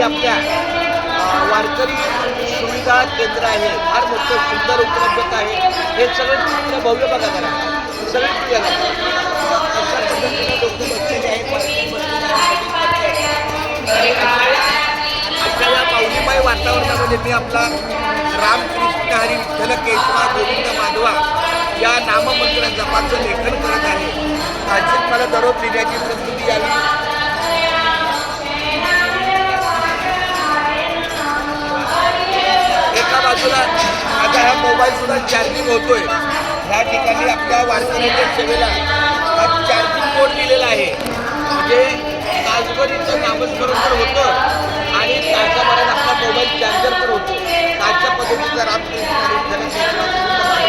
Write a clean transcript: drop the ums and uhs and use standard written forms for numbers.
आपल्या वारकरी सुविधा केंद्र आहे, फार मोठं सुंदर उपलब्धता आहे. हे सगळं चित्र भव्य बघा जरा, सगळी पूजा अशा पद्धतीने लोक बसलेले आहेत, वारकरी बसलेले आहेत. अशा या पावलीमय वातावरणामध्ये मी आपला रामकृष्ण हरी विठ्ठल केशवा गोविंद माधवा या नाममंत्र जपाचं लेखन करत आहे. काळजीत मला दररोज लिहिण्याची संस्कृती यावी. एका बाजूला माझा हा मोबाईल सुद्धा चार्जिंग होतोय. ह्या ठिकाणी आपल्या वारकऱ्यांच्या सेवेला हा चार्जिंग बोर्ड दिलेला आहे. म्हणजे तासभरीचं नामस्मरण तर होतं आणि तासाभरात आपला मोबाईल चार्जर तर होतो. अशा पद्धतीचा रामकृष्ण हरी विठ्ठल केशवा